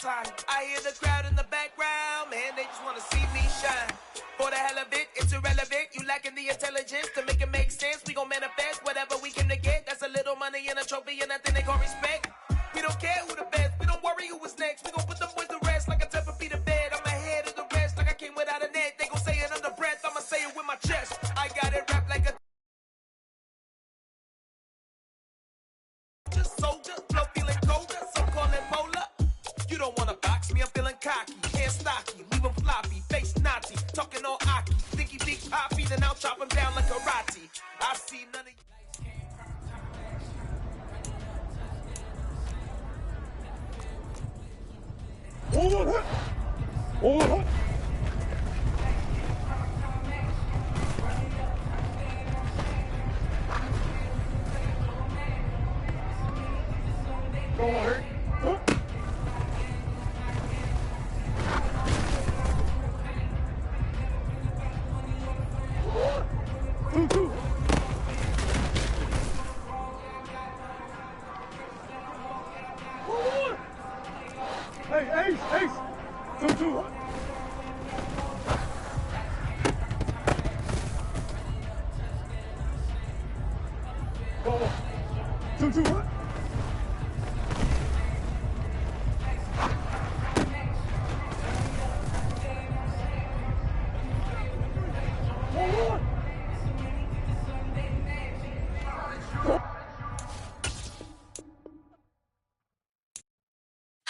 slide. I hear the crowd in the background, man, they just wanna see me shine. For the hell of it, it's irrelevant. You lacking the intelligence to make it make sense. We gon' manifest whatever we came to get. That's a little money and a trophy and nothing they call respect. We don't care who the best, we don't worry who was next. We gon' put them boys to rest like a temper feet of bed. I'm ahead of the rest like I came without a net. They gon' say it under breath, I'ma say it with my chest. I got it wrapped like a soldier, flow feeling colder, so call it polar. You don't wanna box me, I'm feeling cocky, hair stocky, leave him floppy, face Nazi, talking all aki, thinky big poppy, then I'll chop him down like karate. I see none of you. Hey, Ace! 2-2. Go. 2-2.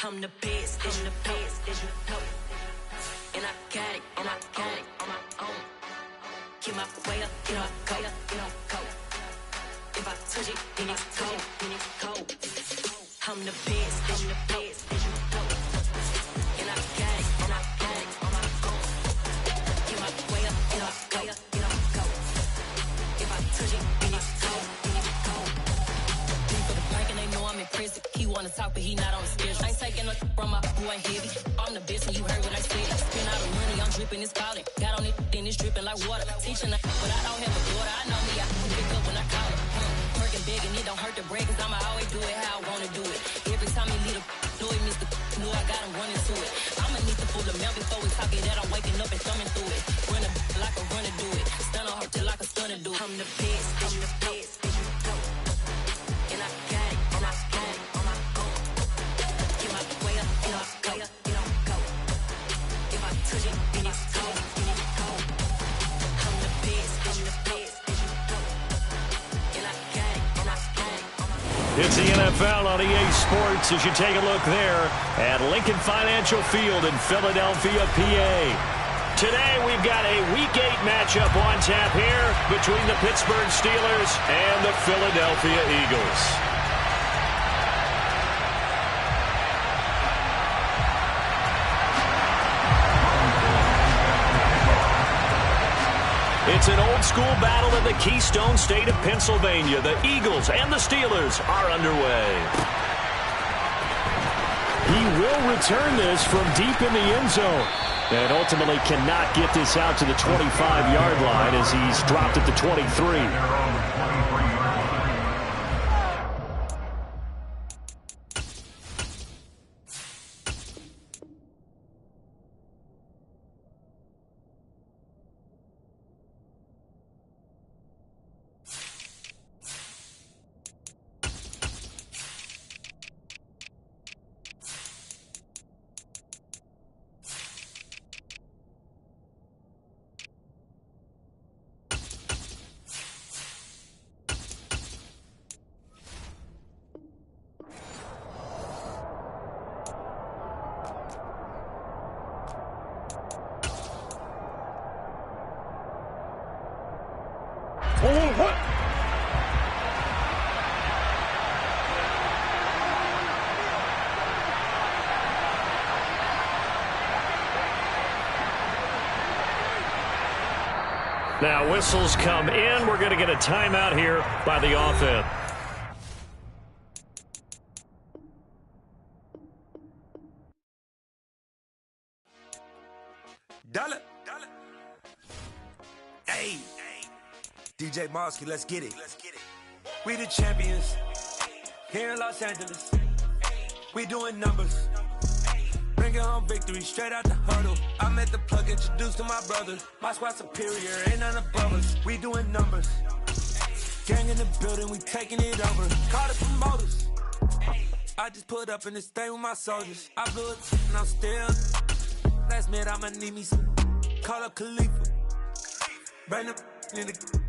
I'm the best, as you know. And I got it on my own. Get my way up, go. If I touch it, then it's cold. I'm the best, as you know. And I got it on my own. Get my way up, go. If I touch it, then it's cold. People the prank and they know I'm impressive. He wanna talk, but he not on the schedule. I ain't taking no from my boy heavy. I'm the best, and you heard what I said. Spend all the money, I'm dripping, it's falling. Got on it, then it's dripping like water. Teaching, but I don't have a daughter. I know me, I can pick up when I call it. Working big, and it don't hurt to break, cause I'ma always do it how I wanna do it. Every time he lead a know it, Mr. Know I got him running to it. I'ma need to pull the milk before we talk it that I'm waking up and thumbing through it. Run a like a runner do it. Stun on her till like a stunner do it. I'm the best, as you know. And I got it on my own. Get my way up, go. If I touch it, then it's cold. I'm the best, as you know. And I got it on my own. It's the NFL on EA Sports as you take a look there at Lincoln Financial Field in Philadelphia, PA. Today we've got a Week 8 matchup on tap here between the Pittsburgh Steelers and the Philadelphia Eagles. It's an old-school battle in the Keystone State of Pennsylvania. The Eagles and the Steelers are underway. He will return this from deep in the end zone. And ultimately cannot get this out to the 25-yard line as he's dropped at the 23. Now whistles come in. We're going to get a timeout here by the offense. Dollar. Hey. DJ Mosky, let's get it. We the champions here in Los Angeles. We doing numbers. Bring it home victory, straight out the huddle. I met the plug, introduced to my brother. My squad superior, ain't none above us. We doing numbers. Gang in the building, we taking it over. Call the promoters. I just put up in this thing with my soldiers. I blew it and I'm still. Last minute I'ma need me some. Call up Khalifa. Bring up in the.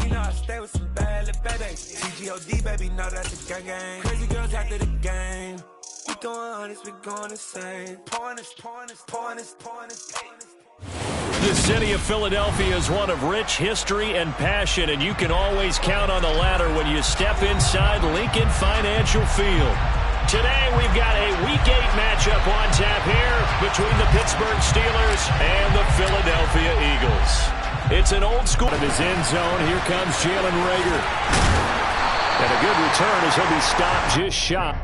You know I stay with some bad little baby. CGOD baby, know that's a gang gang. Crazy girls after the game. We going honest, we going insane. Pointers. The city of Philadelphia is one of rich history and passion, and you can always count on the latter when you step inside Lincoln Financial Field. Today, we've got a Week 8 matchup on tap here between the Pittsburgh Steelers and the Philadelphia Eagles. It's an old school. In his end zone, here comes Jalen Reagor. And a good return as he'll be stopped just shy.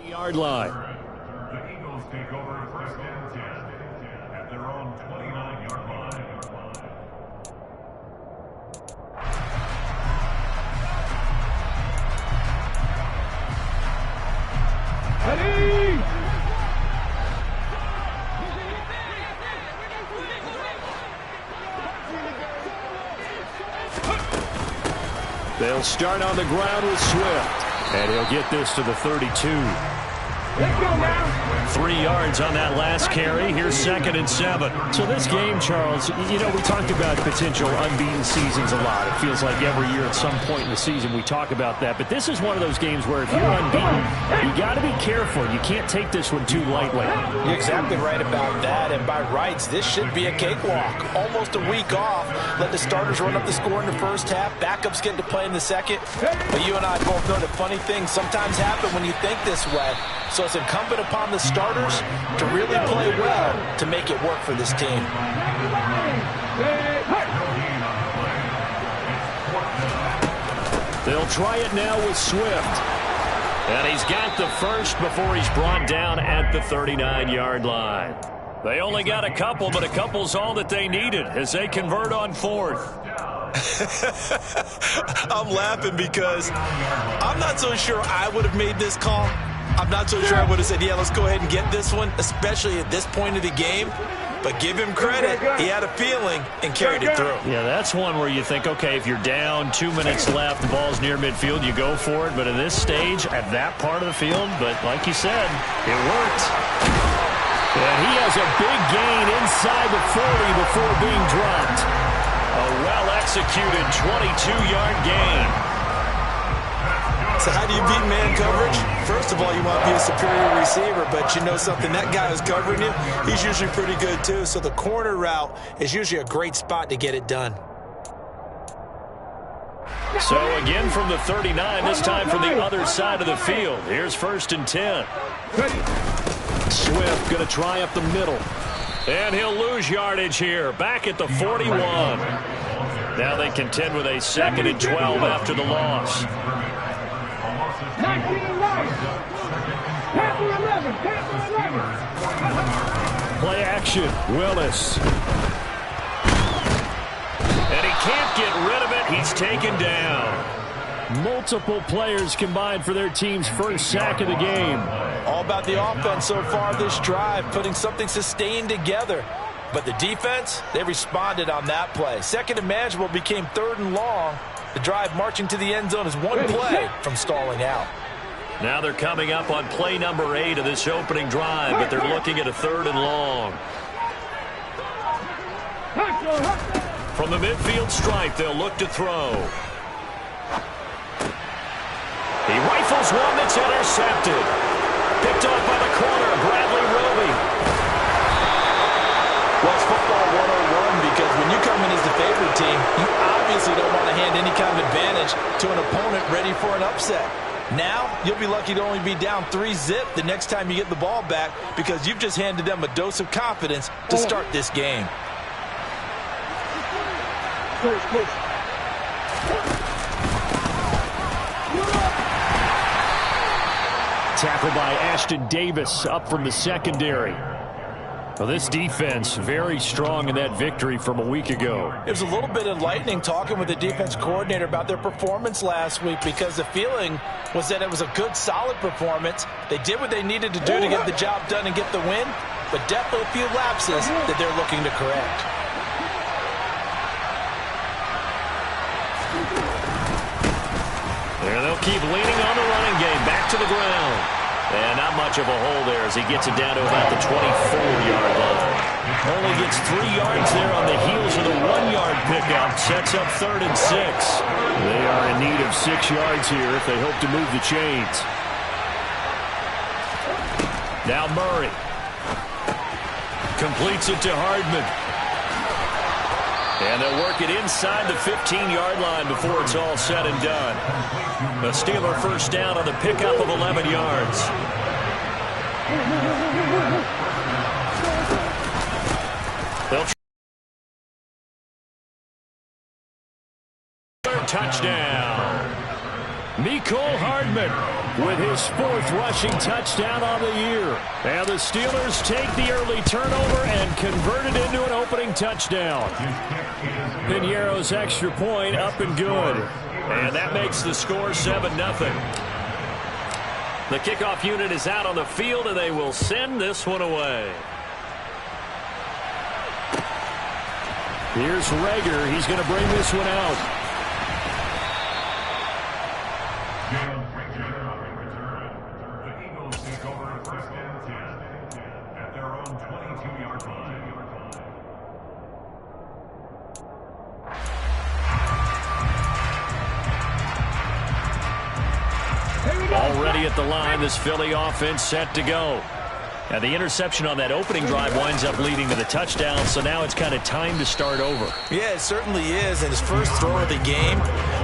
Yard line. The Eagles take over first and 10 at their own 29-yard line. Ready! They'll start on the ground with Swift, and he'll get this to the 32. 3 yards on that last carry. Here's 2nd and 7. So this game, Charles, you know, we talked about potential unbeaten seasons a lot. It feels like every year at some point in the season we talk about that. But this is one of those games where if you're unbeaten, you got to be careful. You can't take this one too lightly. You're exactly right about that. And by rights, this should be a cakewalk. Almost a week off. Let the starters run up the score in the first half. Backups get to play in the second. But you and I both know that funny things sometimes happen when you think this way. So it's incumbent upon the starters to really play well to make it work for this team. They'll try it now with Swift. And he's got the first before he's brought down at the 39-yard line. They only got a couple, but a couple's all that they needed as they convert on 4th. I'm laughing because I'm not so sure I would have made this call. I'm not so sure I would have said, yeah, let's go ahead and get this one, especially at this point of the game. But give him credit. He had a feeling and carried it through. Yeah, that's one where you think, okay, if you're down, 2 minutes left, the ball's near midfield, you go for it. But at this stage, at that part of the field, but like you said, it worked. And he has a big gain inside the 40 before being dropped. A well-executed 22-yard gain. So how do you beat man coverage? First of all, you want to be a superior receiver, but you know something, that guy who's covering you, he's usually pretty good too. So the corner route is usually a great spot to get it done. So again from the 39, this time from the other side of the field. Here's 1st and 10. Swift going to try up the middle. And he'll lose yardage here, back at the 41. Now they contend with a 2nd and 12 after the loss. Play action, Willis. And he can't get rid of it. He's taken down. Multiple players combined for their team's first sack of the game. All about the offense so far this drive, putting something sustained together. But the defense, they responded on that play. 2nd and manageable became 3rd and long. The drive marching to the end zone is one play from stalling out. Now they're coming up on play number 8 of this opening drive, but they're looking at a 3rd and long. From the midfield stripe, they'll look to throw. He rifles one that's intercepted. Picked off by the corner, Bradley Roby. Well, it's football 101 because when you come in as the favorite team, you obviously don't want to hand any kind of advantage to an opponent ready for an upset. Now, you'll be lucky to only be down 3-zip the next time you get the ball back because you've just handed them a dose of confidence to start this game. tackle by Ashton Davis up from the secondary. Well, this defense very strong in that victory from a week ago. It was a little bit enlightening talking with the defense coordinator about their performance last week, because the feeling was that it was a good, solid performance. They did what they needed to do to get the job done and get the win, but definitely a few lapses that they're looking to correct. There they'll keep leaning on the running game. Back to the ground. And not much of a hole there as he gets it down to about the 24-yard line. Only gets 3 yards there on the heels of the 1-yard pickup. Sets up 3rd and 6. They are in need of 6 yards here if they hope to move the chains. Now Murray. Completes it to Hardman. And they'll work it inside the 15-yard line before it's all said and done. The Steeler first down on the pickup of 11 yards. They'll touchdown. Mecole Hardman with his 4th rushing touchdown on the year. And the Steelers take the early turnover and convert it into an opening touchdown. Pinheiro's extra point up and good. And that makes the score 7-0. The kickoff unit is out on the field, and they will send this one away. Here's Rager. He's going to bring this one out. The Eagles take over 1st and 10 at their own 22-yard line. Already at the line, this Philly offense set to go. Now the interception on that opening drive winds up leading to the touchdown, so now it's kind of time to start over. Yeah, it certainly is, and his first throw of the game.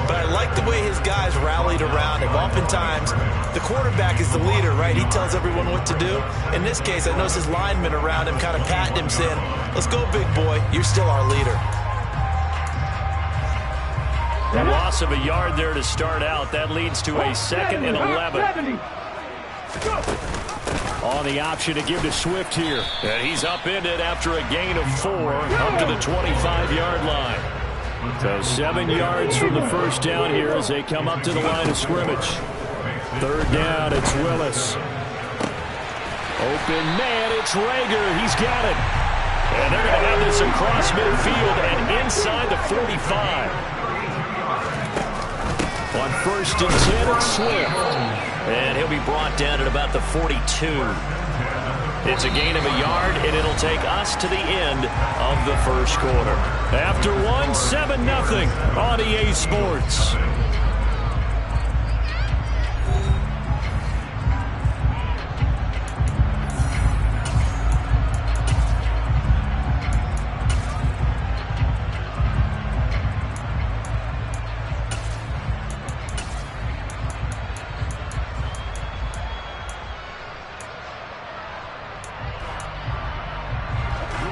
But I like the way his guys rallied around him. Oftentimes, the quarterback is the leader, right? He tells everyone what to do. In this case, I noticed his linemen around him kind of patting him, saying, "Let's go, big boy. You're still our leader." A loss of a yard there to start out. That leads to a 2nd and 11. On the option to give to Swift here. And he's upended after a gain of 4 up to the 25-yard line. So 7 yards from the first down here as they come up to the line of scrimmage. 3rd down, it's Willis. Open man, it's Rager. He's got it. And they're going to have this across midfield and inside the 45. On 1st and 10, it's Swift. And he'll be brought down at about the 42. It's a gain of a yard, and it'll take us to the end of the first quarter. After 1, 7-0 on EA Sports.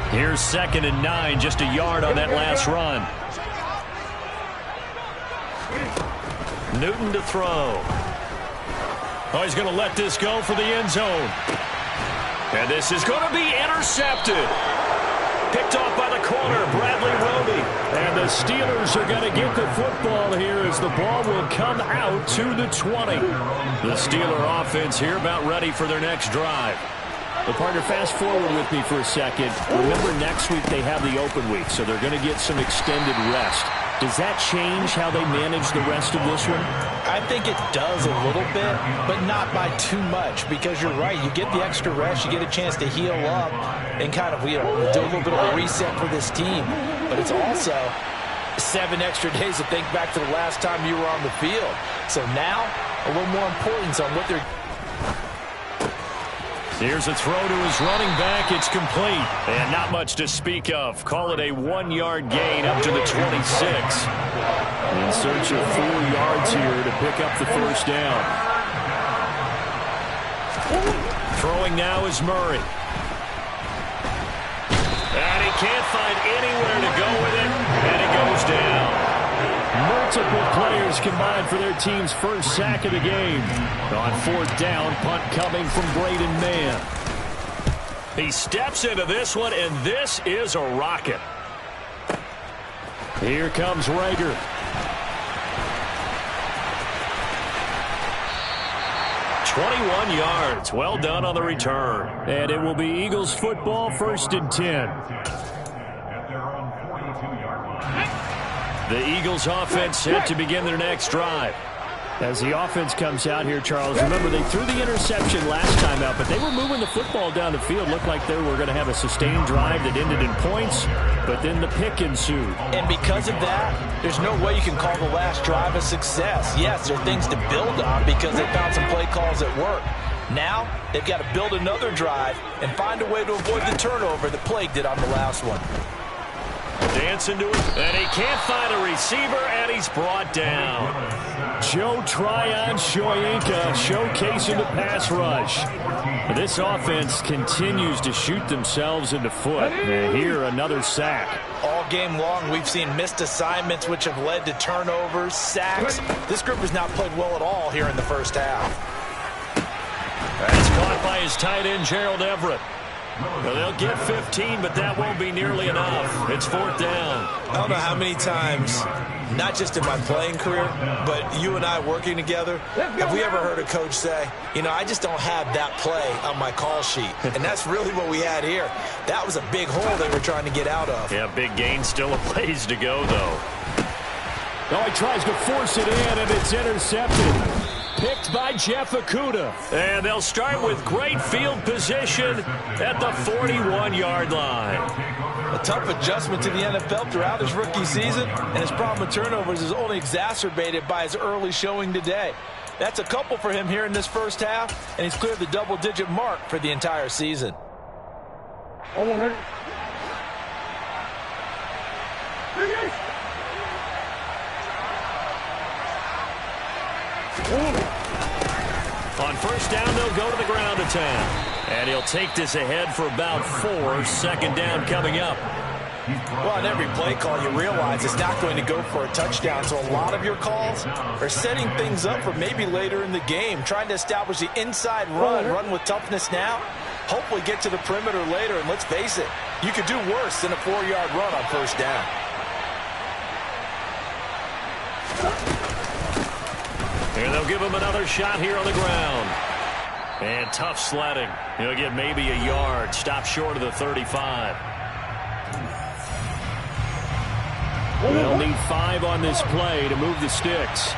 Here's 2nd and 9, just a yard on that last run. Newton to throw. Oh, he's going to let this go for the end zone. And this is going to be intercepted. Picked off by the corner, Bradley Roby. And the Steelers are going to get the football here as the ball will come out to the 20. The Steeler offense here about ready for their next drive. Well, partner, fast forward with me for a second. Remember, next week they have the open week, so they're going to get some extended rest. Does that change how they manage the rest of this one? I think it does a little bit, but not by too much, because you're right. You get the extra rest, you get a chance to heal up and kind of, do a little bit of a reset for this team. But it's also 7 extra days to think back to the last time you were on the field. So now, a little more importance on what they're... Here's a throw to his running back. It's complete. And not much to speak of. Call it a 1-yard gain up to the 26. In search of 4 yards here to pick up the first down. Throwing now is Murray. And he can't find anywhere to go with it. And it goes down. multiple players combined for their team's first sack of the game. On 4th down, punt coming from Braden Mann. He steps into this one, and this is a rocket. Here comes Rager. "21 yards. Well done on the return." And it will be Eagles football, 1st and 10. At their own 42-yard line. The Eagles offense set to begin their next drive. As the offense comes out here, Charles, remember they threw the interception last time out, but they were moving the football down the field. Looked like they were going to have a sustained drive that ended in points, but then the pick ensued. And because of that, there's no way you can call the last drive a success. Yes, there are things to build on because they found some play calls that work. Now, they've got to build another drive and find a way to avoid the turnover that Plague did on the last one. Dancing to it, and he can't find a receiver, and he's brought down. Joe Tryon-Shoyinka showcasing the pass rush. This offense continues to shoot themselves in the foot. And here, another sack. All game long, we've seen missed assignments, which have led to turnovers, sacks. This group has not played well at all here in the first half. That's caught by his tight end, Gerald Everett. Well, they'll get 15, but that won't be nearly enough. It's 4th down. I don't know how many times, not just in my playing career, but you and I working together, have we ever heard a coach say, you know, I just don't have that play on my call sheet. And that's really what we had here. That was a big hole they were trying to get out of. Yeah, big gain, still a ways to go, though. Oh, he tries to force it in, and it's intercepted. Picked by Jeff Okudah. And they'll start with great field position at the 41-yard line. A tough adjustment to the NFL throughout his rookie season, and his problem with turnovers is only exacerbated by his early showing today. That's a couple for him here in this first half, and he's cleared the double-digit mark for the entire season. On 1st down, they'll go to the ground attack. And he'll take this ahead for about 4. 2nd down coming up. Well, on every play call, you realize it's not going to go for a touchdown. So a lot of your calls are setting things up for maybe later in the game, trying to establish the inside run with toughness now, hopefully get to the perimeter later. And let's face it, you could do worse than a 4-yard run on 1st down. And they'll give him another shot here on the ground. And tough sledding. He'll get maybe a yard. Stop short of the 35. They'll need 5 on this play to move the sticks.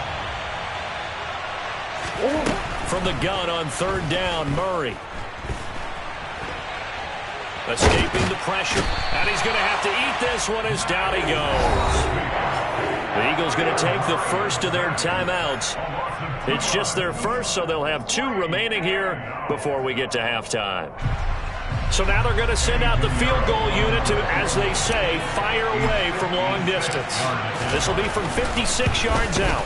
From the gun on 3rd down, Murray. Escaping the pressure. And he's going to have to eat this one as down he goes. The Eagles going to take the first of their timeouts. It's just their first, so they'll have 2 remaining here before we get to halftime. So now they're going to send out the field goal unit to, as they say, fire away from long distance. This will be from 56 yards out.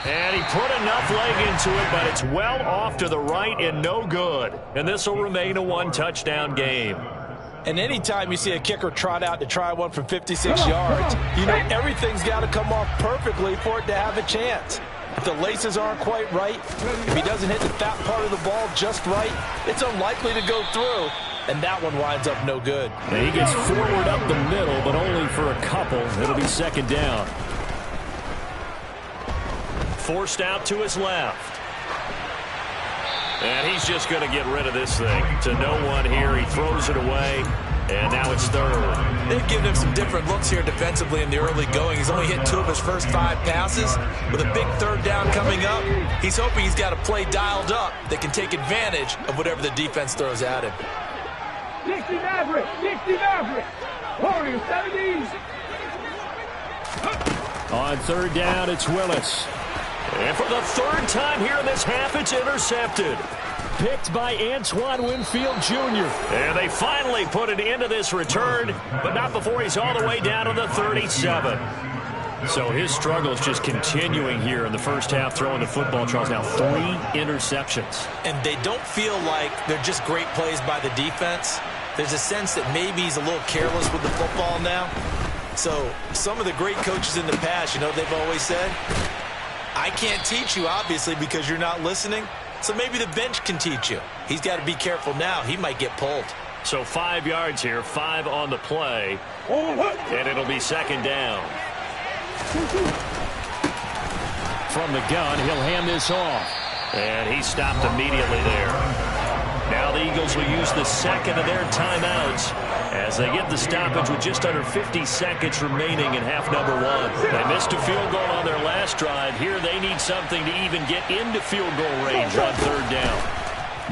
And he put enough leg into it, but it's well off to the right and no good. And this will remain a 1-touchdown game. And anytime you see a kicker trot out to try one from 56 yards, you know everything's got to come off perfectly for it to have a chance. If the laces aren't quite right, if he doesn't hit the fat part of the ball just right, it's unlikely to go through, and that one winds up no good. And he gets forward up the middle, but only for a couple. It'll be 2nd down. Forced out to his left. And he's just going to get rid of this thing. To no one here. He throws it away. And now it's 3rd. They've given him some different looks here defensively in the early going. He's only hit 2 of his first 5 passes. With a big 3rd down coming up, he's hoping he's got a play dialed up that can take advantage of whatever the defense throws at him. 60 Maverick! 60 Maverick! Warriors 70s! On 3rd down, it's Willis. And for the 3rd time here in this half, it's intercepted. Picked by Antoine Winfield Jr. And they finally put an end to this return, but not before he's all the way down to the 37. So his struggle is just continuing here in the first half, throwing the football. Charles, now 3 interceptions. And they don't feel like they're just great plays by the defense. There's a sense that maybe he's a little careless with the football now. So some of the great coaches in the past, you know what they've always said? I can't teach you, obviously, because you're not listening. So maybe the bench can teach you. He's got to be careful now. He might get pulled. So 5 yards here, 5 on the play, and it'll be second down. From the gun, he'll hand this off. And he stopped immediately there. Now the Eagles will use the second of their timeouts as they get the stoppage with just under 50 seconds remaining in half number 1. They missed a field goal on their last drive. Here they need something to even get into field goal range on third down.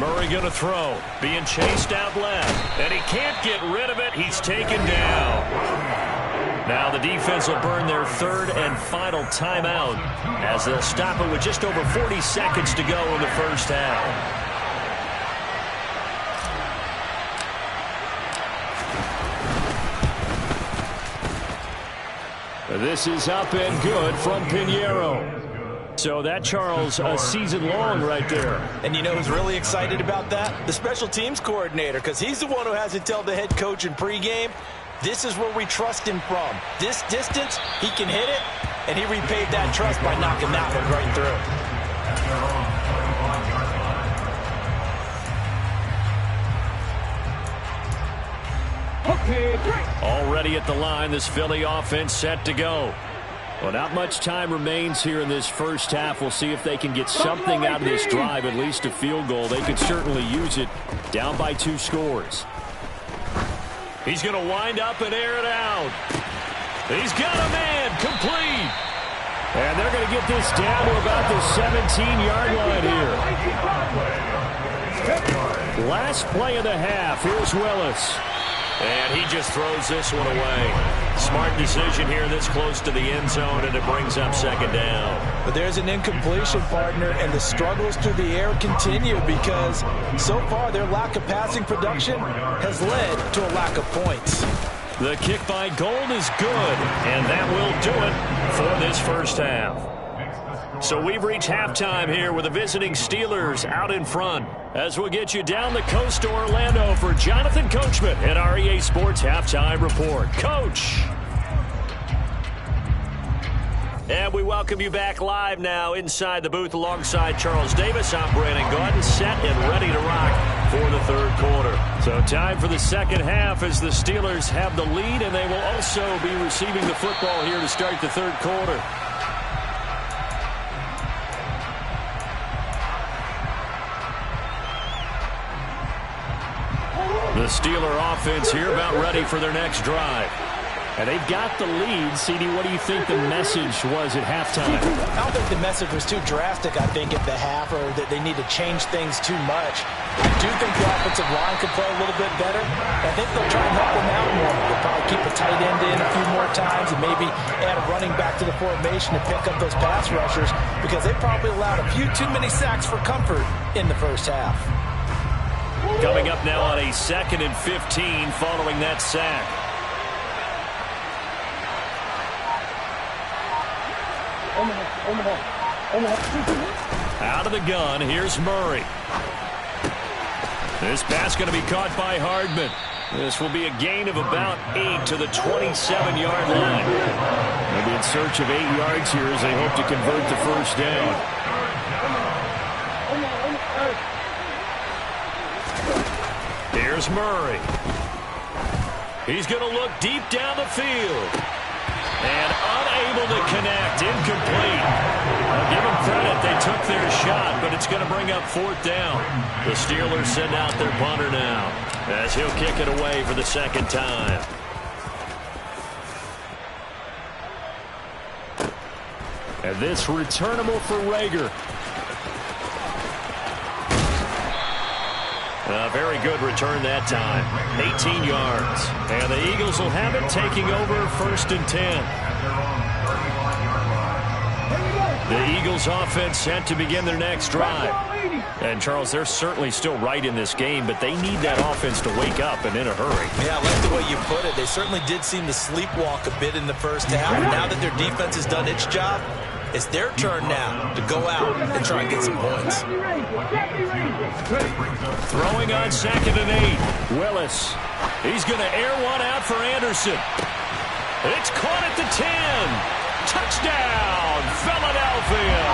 Murray going to throw, being chased out left, and he can't get rid of it. He's taken down. Now the defense will burn their third and final timeout as they'll stop it with just over 40 seconds to go in the first half. This is up and good from Pinheiro. So that, Charles, a season long right there. And you know who's really excited about that? The special teams coordinator, because he's the one who has to tell the head coach in pregame, this is where we trust him from. This distance, he can hit it, and he repaid that trust by knocking that one right through. Already at the line, this Philly offense set to go. Well, not much time remains here in this first half. We'll see if they can get something out of this drive, at least a field goal. They could certainly use it, down by 2 scores. He's going to wind up and air it out. He's got a man, complete. And they're going to get this down to about the 17-yard line here. Last play of the half. Here's Willis. And he just throws this one away. Smart decision here this close to the end zone, and it brings up second down. But there's an incompletion, partner, and the struggles through the air continue because so far their lack of passing production has led to a lack of points. The kick by Gold is good, and that will do it for this first half. So we've reached halftime here with the visiting Steelers out in front. As we'll get you down the coast to Orlando for Jonathan Coachman at REA Sports Halftime Report. Coach! And we welcome you back live now inside the booth alongside Charles Davis. I'm Brandon Gordon, set and ready to rock for the third quarter. So time for the second half as the Steelers have the lead, and they will also be receiving the football here to start the third quarter. The Steeler offense here about ready for their next drive. And they've got the lead. CD, what do you think the message was at halftime? I don't think the message was too drastic, I think, at the half, or that they need to change things too much. I do think the offensive line could play a little bit better. I think they'll try and help them out more. They'll probably keep a tight end in a few more times and maybe add a running back to the formation to pick up those pass rushers because they probably allowed a few too many sacks for comfort in the first half. Coming up now on a 2nd and 15 following that sack. Out of the gun, here's Murray. This pass going to be caught by Hardman. This will be a gain of about 8 to the 27-yard line. They'll be in search of 8 yards here as they hope to convert the first down. Here's Murray. He's going to look deep down the field. And unable to connect, incomplete. I'll give them credit, they took their shot, but it's going to bring up 4th down. The Steelers send out their punter now, as he'll kick it away for the second time. And this returnable for Rager. A very good return that time. 18 yards. And the Eagles will have it, taking over 1st and 10. The Eagles offense set to begin their next drive. And, Charles, they're certainly still right in this game, but they need that offense to wake up and in a hurry. Yeah, I like the way you put it. They certainly did seem to sleepwalk a bit in the first half. And now that their defense has done its job, it's their turn now to go out and try and get some points. Throwing on 2nd and 8. Willis. He's going to air one out for Anderson. It's caught at the 10. Touchdown, Philadelphia.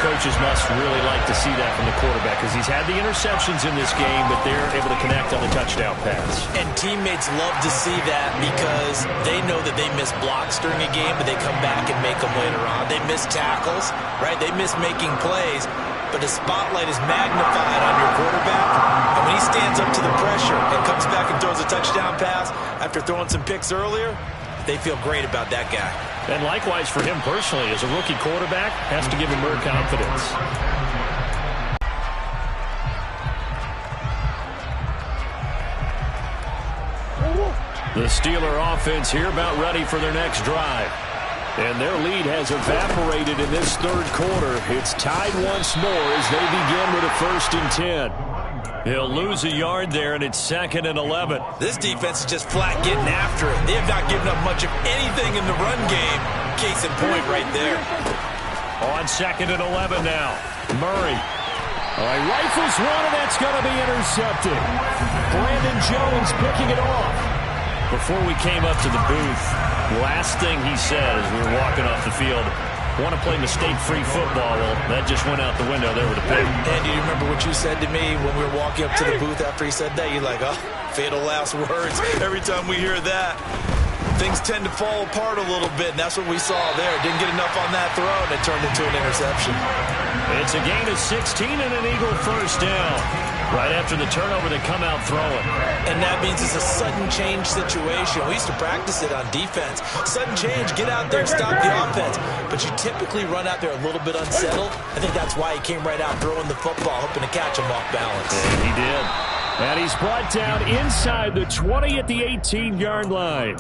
Coaches must really like to see that from the quarterback because he's had the interceptions in this game, but they're able to connect on the touchdown pass. And teammates love to see that because they know that they miss blocks during a game, but they come back and make them later on. They miss tackles, right? They miss making plays, but the spotlight is magnified on your quarterback. And when he stands up to the pressure and comes back and throws a touchdown pass after throwing some picks earlier, they feel great about that guy. And likewise for him personally, as a rookie quarterback, has to give him more confidence. The Steeler offense here about ready for their next drive. And their lead has evaporated in this third quarter. It's tied once more as they begin with a 1st and 10. He'll lose a yard there, and it's 2nd and 11. This defense is just flat getting after it. They have not given up much of anything in the run game. Case in point right there. On 2nd and 11 now. Murray. All right, rifles one, and that's going to be intercepted. Brandon Jones picking it off. Before we came up to the booth, last thing he said as we were walking off the field, want to play mistake-free football. Well, that just went out the window there with a pick. And do you remember what you said to me when we were walking up to the booth after he said that? You're like, oh, fatal last words. Every time we hear that, things tend to fall apart a little bit, and that's what we saw there. Didn't get enough on that throw, and it turned into an interception. It's a gain of 16 and an Eagle 1st down. Right after the turnover, they come out throwing. And that means it's a sudden change situation. We used to practice it on defense. Sudden change, get out there and stop the offense. But you typically run out there a little bit unsettled. I think that's why he came right out throwing the football, hoping to catch him off balance. And he did. And he's brought down inside the 20 at the 18-yard line.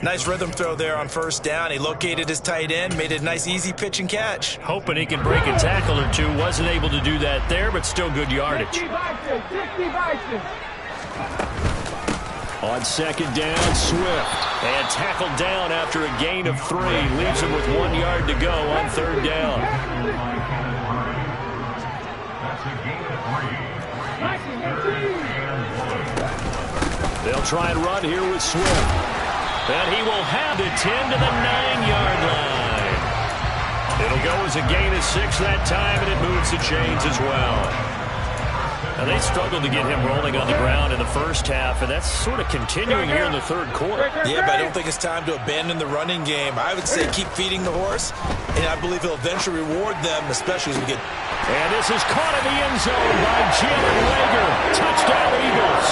Nice rhythm throw there on 1st down. He located his tight end, made a nice easy pitch and catch. Hoping he could break a tackle or two. Wasn't able to do that there, but still good yardage. 60 Bison. On 2nd down, Swift. And tackled down after a gain of 3. Leaves him with 1 yard to go on 3rd down. That's a gain of 3. They'll try and run here with Swift. And he will have it 10 to the 9-yard line. It'll go as a gain of 6 that time, and it moves the chains as well. And they struggled to get him rolling on the ground in the first half, and that's sort of continuing here in the third quarter. Yeah, but I don't think it's time to abandon the running game. I would say keep feeding the horse, and I believe he'll eventually reward them, especially as we get... And this is caught in the end zone by Jalen Reagor. Touchdown, Eagles.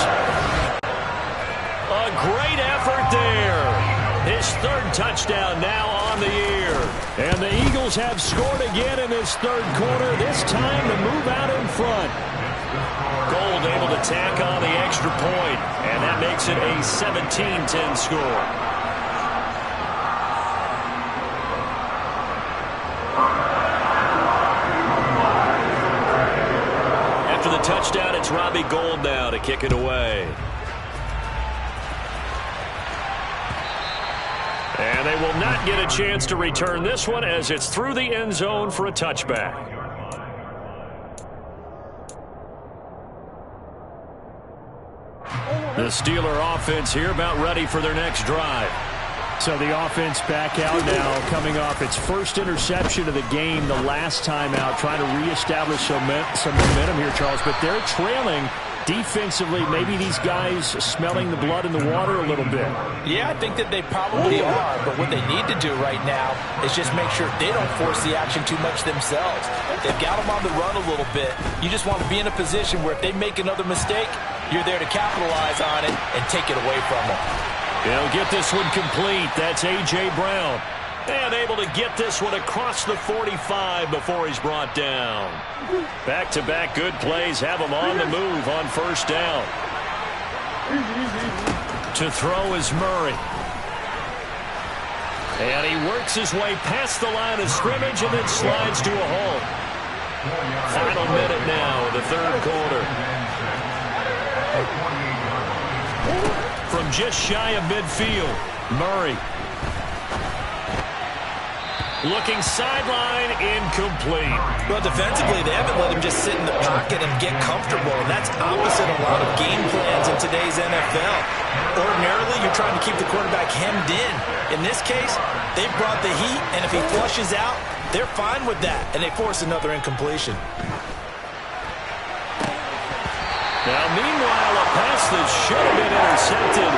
A great effort there. His 3rd touchdown now on the year. And the Eagles have scored again in this third quarter, this time to move out in front. Gold able to tack on the extra point, and that makes it a 17-10 score. After the touchdown, it's Robbie Gould now to kick it away. And they will not get a chance to return this one as it's through the end zone for a touchback. The Steeler offense here about ready for their next drive. So the offense back out now, coming off its first interception of the game the last time out, trying to reestablish some momentum here, Charles. But they're trailing defensively. Maybe these guys smelling the blood in the water a little bit. Yeah, I think that they probably are, but what they need to do right now is just make sure they don't force the action too much themselves. They've got them on the run a little bit. You just want to be in a position where if they make another mistake, you're there to capitalize on it and take it away from them. He'll get this one complete. That's A.J. Brown. And able to get this one across the 45 before he's brought down. Back-to-back good plays have him on the move on 1st down. To throw is Murray. And he works his way past the line of scrimmage and then slides to a halt. Final minute now of the third quarter. From just shy of midfield, Murray. Looking sideline, incomplete. Well, defensively, they haven't let him just sit in the pocket and get comfortable, and that's opposite a lot of game plans in today's NFL. Ordinarily, you're trying to keep the quarterback hemmed in. In this case, they brought the heat, and if he flushes out, they're fine with that, and they force another incompletion. Now, meanwhile, a pass that should have been intercepted,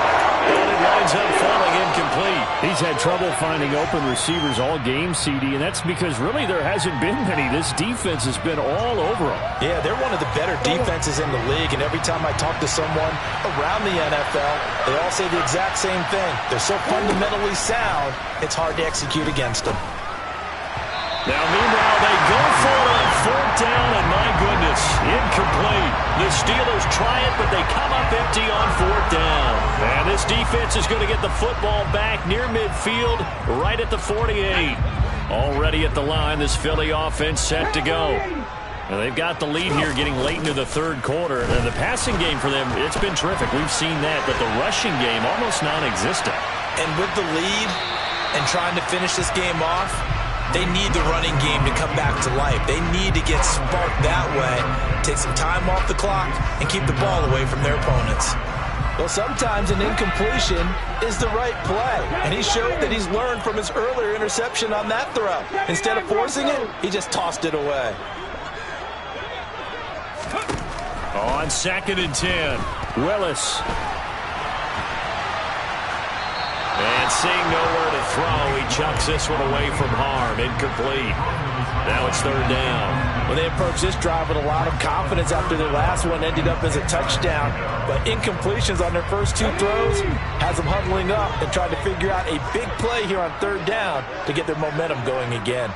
and it winds up falling incomplete. He's had trouble finding open receivers all game, CD, and that's because really there hasn't been many. This defense has been all over them. Yeah, they're one of the better defenses in the league, and every time I talk to someone around the NFL, they all say the exact same thing. They're so fundamentally sound, it's hard to execute against them. Now, meanwhile, they go for it on fourth down, and my goodness, incomplete. The Steelers try it, but they come up empty on fourth down. And this defense is going to get the football back near midfield, right at the 48. Already at the line, this Philly offense set to go. Now, they've got the lead here getting late into the third quarter. And the passing game for them, it's been terrific. We've seen that, but the rushing game almost non-existent. And with the lead and trying to finish this game off, they need the running game to come back to life. They need to get sparked that way, take some time off the clock, and keep the ball away from their opponents. Well, sometimes an incompletion is the right play, and he showed that he's learned from his earlier interception on that throw. Instead of forcing it, he just tossed it away. On 2nd and 10, Willis. And seeing nowhere to throw, he chucks this one away from harm. Incomplete. Now it's third down. Well, they approached this drive with a lot of confidence after their last one ended up as a touchdown. But incompletions on their first two throws has them huddling up and trying to figure out a big play here on third down to get their momentum going again.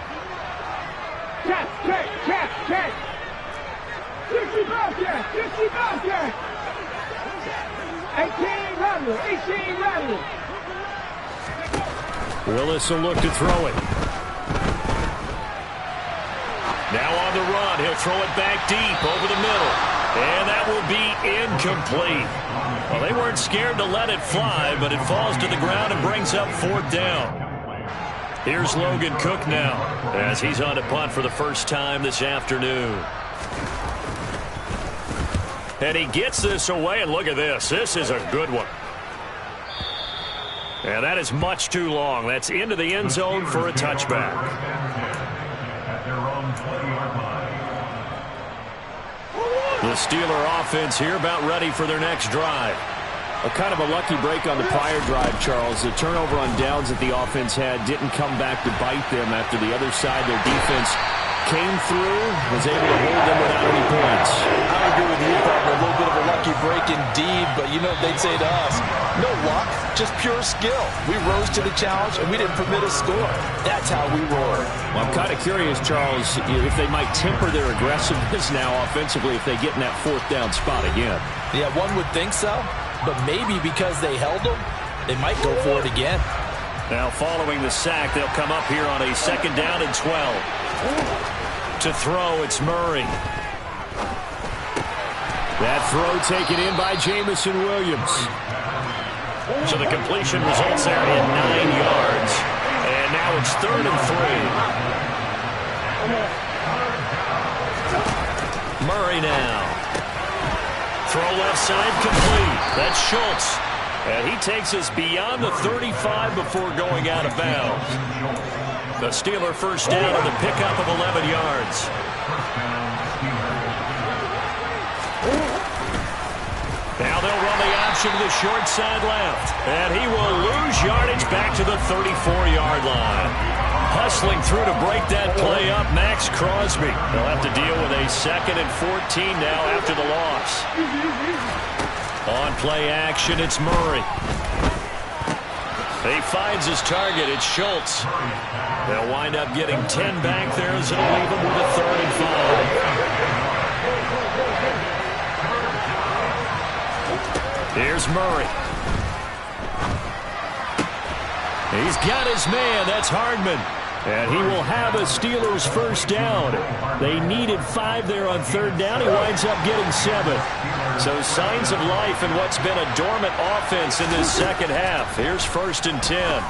Check. 60 basket. 18 runner. Willis will look to throw it. Now on the run, he'll throw it back deep over the middle. And that will be incomplete. Well, they weren't scared to let it fly, but it falls to the ground and brings up fourth down. Here's Logan Cook now, as he's on to punt for the first time this afternoon. And he gets this away, and look at this. This is a good one. And that is much too long. That's into the end zone for a touchback. At their own 20-yard line. The Steeler offense here about ready for their next drive. A kind of a lucky break on the prior drive, Charles. The turnover on downs that the offense had didn't come back to bite them after the other side. Their defense came through, was able to hold them without any points. I agree with you, partner. A little bit of a lucky break indeed, but you know what they'd say to us? No luck, just pure skill. We rose to the challenge, and we didn't permit a score. That's how we roar. Well, I'm kind of curious, Charles, if they might temper their aggressiveness now offensively if they get in that fourth down spot again. Yeah, one would think so, but maybe because they held them, they might go for it again. Now following the sack, they'll come up here on a 2nd down and 12. To throw, it's Murray. That throw taken in by Jamison Williams. So the completion results there in 9 yards. And now it's 3rd and 3. Murray now. Throw left side complete. That's Schultz. And he takes us beyond the 35 before going out of bounds. The Steeler first down on the pickup of 11 yards. Now they'll run the option to the short side left. And he will lose yardage back to the 34-yard line. Hustling through to break that play up, Max Crosby. They'll have to deal with a 2nd and 14 now after the loss. On play action, it's Murray. He finds his target. It's Schultz. They'll wind up getting 10 back there as it'll leave them with a 3rd and 5. Here's Murray. He's got his man. That's Hardman. And he will have a Steelers first down. They needed 5 there on 3rd down. He winds up getting 7. So signs of life in what's been a dormant offense in this second half. Here's 1st and 10.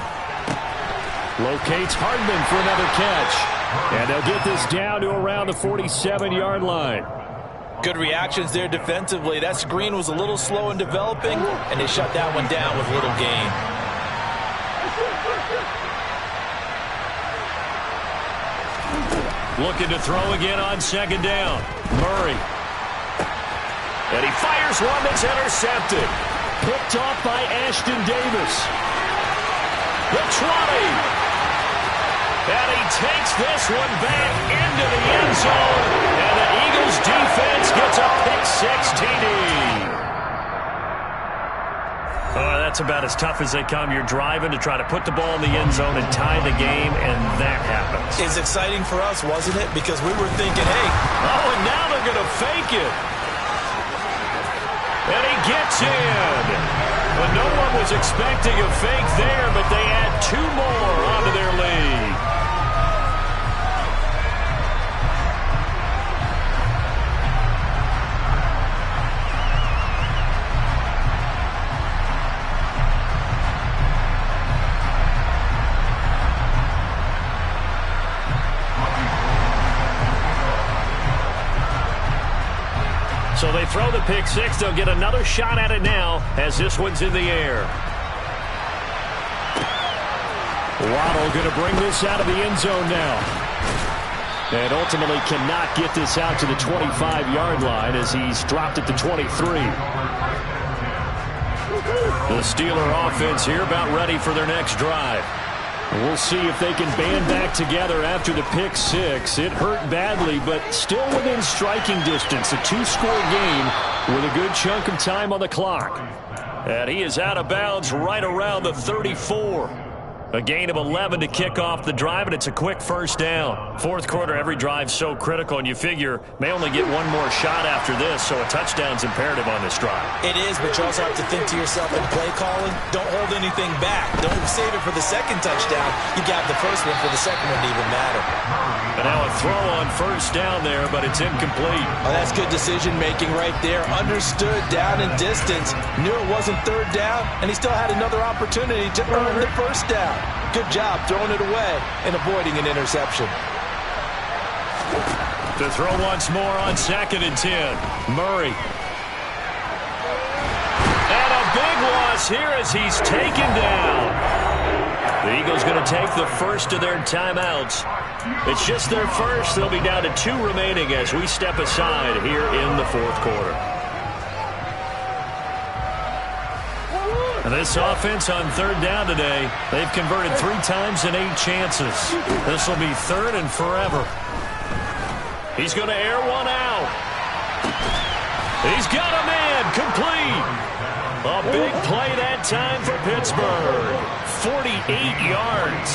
Locates Hardman for another catch. And they'll get this down to around the 47-yard line. Good reactions there defensively. That screen was a little slow in developing, and they shut that one down with little gain. Looking to throw again on second down. Murray. And he fires one that's intercepted. Picked off by Ashton Davis. The 20. And he takes this one back into the end zone. And the Eagles defense gets a pick-6 TD. Oh, that's about as tough as they come. You're driving to try to put the ball in the end zone and tie the game, and that happens. It's exciting for us, wasn't it? Because we were thinking, hey. Oh, and now they're going to fake it. And he gets in. Well, no one was expecting a fake there, but they add 2 more onto their lead. So they throw the pick-6. They'll get another shot at it now as this one's in the air. Waddle going to bring this out of the end zone now. And ultimately cannot get this out to the 25-yard line as he's dropped at the 23. The Steeler offense here about ready for their next drive. We'll see if they can band back together after the pick-6. It hurt badly, but still within striking distance. A 2-score game with a good chunk of time on the clock. And he is out of bounds right around the 34. A gain of 11 to kick off the drive, and it's a quick first down. Fourth quarter, every drive's so critical, and you figure may only get one more shot after this, so a touchdown's imperative on this drive. It is, but you also have to think to yourself in play calling, don't hold anything back. Don't save it for the second touchdown. You got the first one for the second one to even matter. And now a throw on first down there, but it's incomplete. Oh, that's good decision-making right there. Understood down and distance. Knew it wasn't third down, and he still had another opportunity to earn the first down. Good job throwing it away and avoiding an interception. To throw once more on 2nd and 10. Murray. And a big loss here as he's taken down. The Eagles going to take the first of their timeouts. It's just their first. They'll be down to 2 remaining as we step aside here in the fourth quarter. And this offense on third down today, they've converted 3 times in 8 chances. This will be 3rd and forever. He's going to air one out. He's got a man complete. A big play that time for Pittsburgh. 48 yards.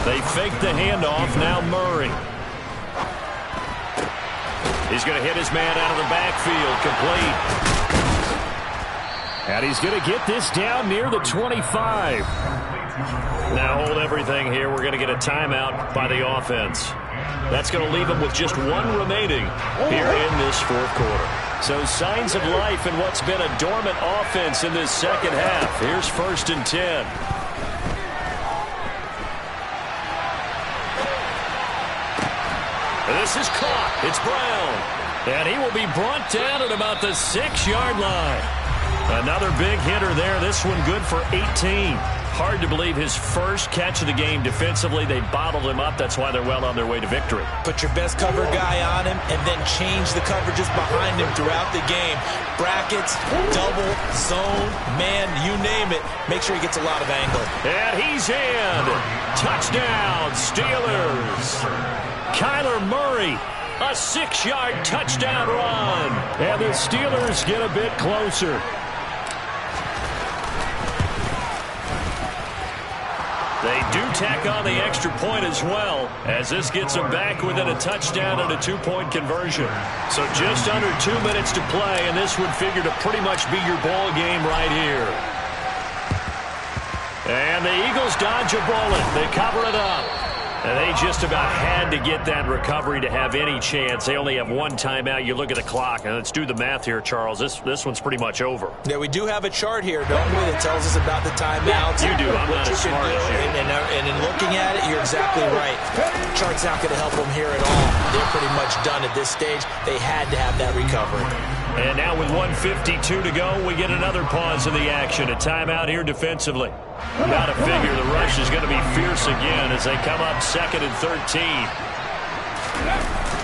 They fake the handoff. Now Murray. He's going to hit his man out of the backfield. Complete. And he's going to get this down near the 25. Now hold everything here. We're going to get a timeout by the offense. That's going to leave them with just 1 remaining here in this fourth quarter. So signs of life in what's been a dormant offense in this second half. Here's 1st and 10. This is caught. It's Brown. And he will be brought down at about the 6-yard line. Another big hitter there. This one good for 18. Hard to believe his first catch of the game defensively. They bottled him up. That's why they're well on their way to victory. Put your best cover guy on him and then change the coverages behind him throughout the game. Brackets, double, zone, man, you name it. Make sure he gets a lot of angle. And he's in. Touchdown, Steelers. Kyler Murray. A 6-yard touchdown run. And the Steelers get a bit closer. They do tack on the extra point as well, as this gets them back within a touchdown and a 2-point conversion. So just under 2 minutes to play, and this would figure to pretty much be your ball game right here. And the Eagles dodge a bullet. They cover it up. And they just about had to get that recovery to have any chance. They only have one timeout. You look at the clock, and let's do the math here, Charles. This one's pretty much over. Yeah, we do have a chart here, don't we, that tells us about the timeouts. You do. I'm not as smart as you. And in looking at it, you're exactly right. Chart's not going to help them here at all. They're pretty much done at this stage. They had to have that recovery. And now with 1:52 to go, we get another pause in the action. A timeout here defensively. Got to figure the rush is going to be fierce again as they come up 2nd and 13.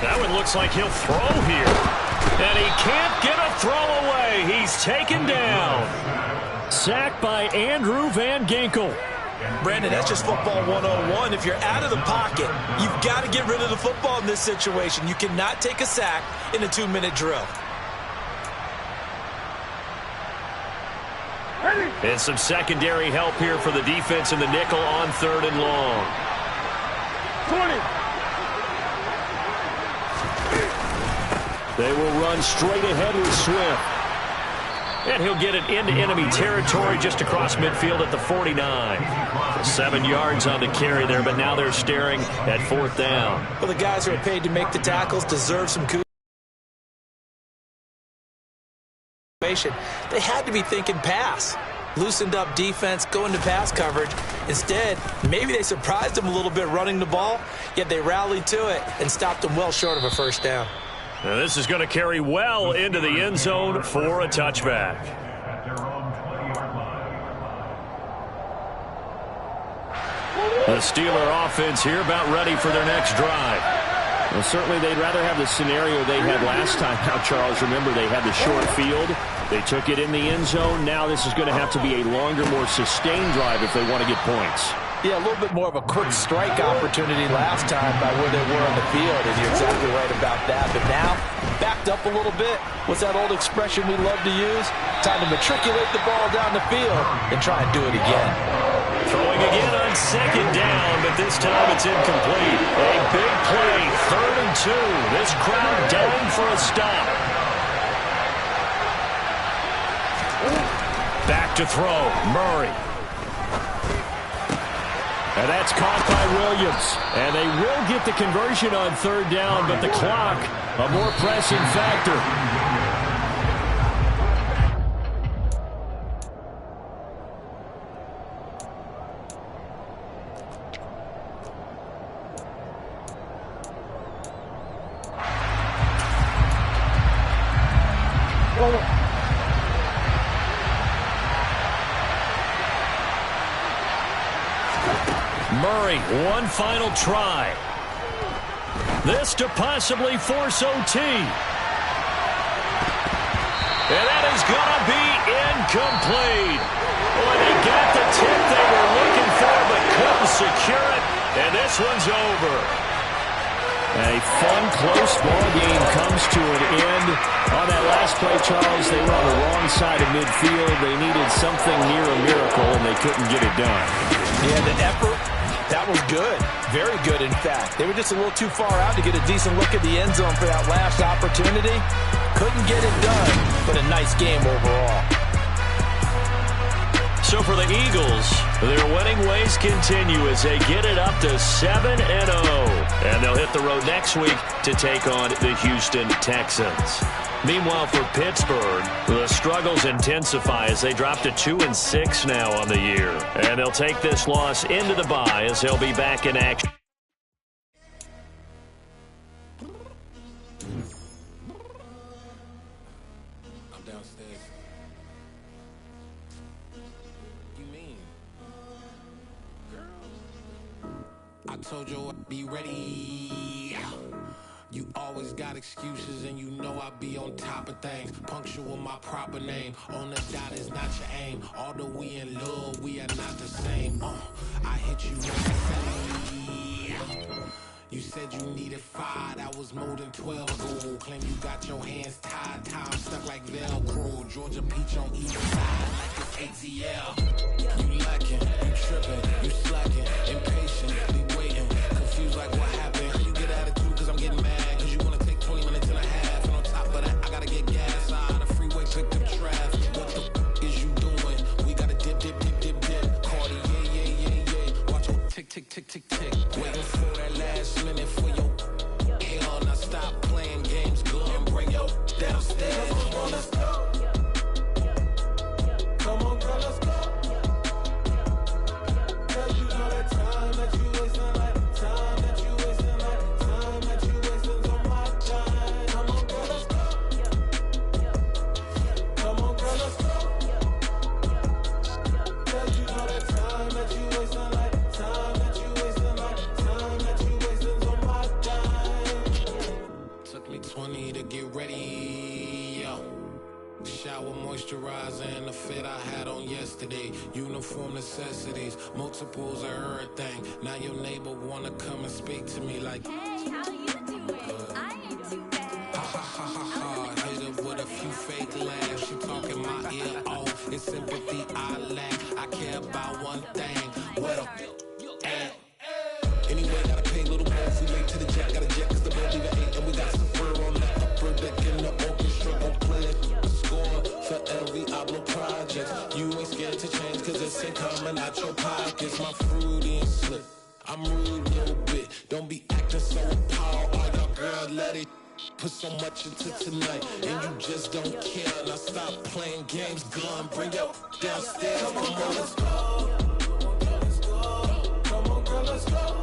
That one looks like he'll throw here. And he can't get a throw away. He's taken down. Sacked by Andrew Van Ginkel. Brandon, that's just football 101. If you're out of the pocket, you've got to get rid of the football in this situation. You cannot take a sack in a 2-minute drill. And some secondary help here for the defense in the nickel on 3rd and long. 20. They will run straight ahead with Swift. And he'll get it into enemy territory just across midfield at the 49. 7 yards on the carry there, but now they're staring at 4th down. Well, the guys who are paid to make the tackles deserve some kudos. They had to be thinking pass. Loosened up defense, going to pass coverage. Instead, maybe they surprised them a little bit running the ball, yet they rallied to it and stopped them well short of a 1st down. Now this is going to carry well into the end zone for a touchback. At their own 20-yard line. The Steeler offense here about ready for their next drive. Well, certainly they'd rather have the scenario they had last time. Now, Charles, remember they had the short field. They took it in the end zone. Now this is going to have to be a longer, more sustained drive if they want to get points. Yeah, a little bit more of a quick strike opportunity last time by where they were on the field, and you're exactly right about that. But now, backed up a little bit. What's that old expression we love to use? Time to matriculate the ball down the field and try and do it again. Throwing again on 2nd down, but this time it's incomplete. A big play, 3rd and 2. This crowd dying for a stop. Back to throw, Murray. And that's caught by Williams. And they will get the conversion on 3rd down, but the clock, a more pressing factor. Murray, one final try. This to possibly force OT. And that is going to be incomplete. Boy, they got the tip they were looking for, but couldn't secure it. And this one's over. A fun, close ball game comes to an end. On that last play, Charles, they were on the wrong side of midfield. They needed something near a miracle, and they couldn't get it done. Yeah, the effort, that was good. Very good, in fact. They were just a little too far out to get a decent look at the end zone for that last opportunity. Couldn't get it done, but a nice game overall. So for the Eagles, their winning ways continue as they get it up to 7-0. And they'll hit the road next week to take on the Houston Texans. Meanwhile, for Pittsburgh, the struggles intensify as they drop to 2-6 now on the year. And they'll take this loss into the bye as they'll be back in action. I'm downstairs. You mean? Girl, I told you I'd be ready. You always got excuses and you know I be on top of things. Punctual my proper name. On the dot is not your aim. Although we in love, we are not the same. I hit you with the same. You said you needed 5, that was more than 12 ago. Claim you got your hands tied, time stuck like Velcro. Georgia peach on either side like it's ATL. You lacking, you tripping, you slacking, impatient, be waiting, confused like what happened. You get attitude cause I'm getting mad, cause you wanna take 20 minutes and a half. And on top of that, I gotta get gas out of the freeway, picked up traffic. What the is you doing? We gotta dip, dip, dip, dip, dip. Cardi, yeah. Watch your tick, tick, tick, tick, tick. Waiting for that. Moisturizer and the fit I had on yesterday. Uniform necessities, multiples of everything. Now your neighbor wanna come and speak to me like, hey, how you doing? I ain't too bad. ha ha ha ha ha. Hit her with a few fake laughs. She talking my ear off. It's sympathy I lack. I care about one thing. What up? Anyway, gotta pay a little more if we late to the jet. Got a jet cause the boat leave at 8. And we got some fur on the upper deck in the orchestra. Gon' play it. Score for LV Ablo projects. You ain't scared to change cause it's ain't coming out your pockets. My fruity and slip. I'm rude a little bit. Don't be acting so appalled. All y'all girl, let it put so much into tonight. And you just don't care. Now stop playing games. Gun, bring your downstairs. Come on, girl, let's go. Come on, girl, let's go.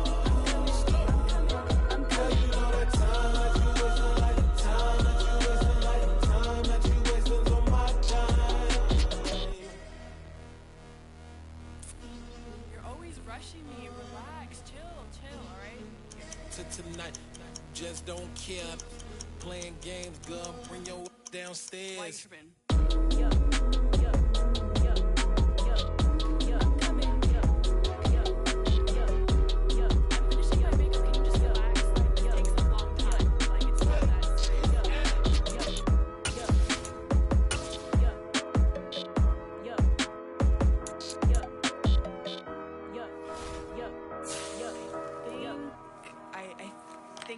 Me, relax, chill, alright? Tonight, just don't care. Playing games, girl, bring your downstairs. Why you tripping?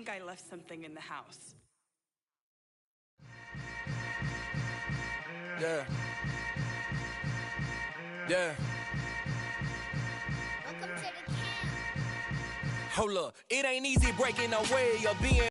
I left something in the house. Yeah. Yeah. Welcome to the camp. Hold up. It ain't easy breaking away or being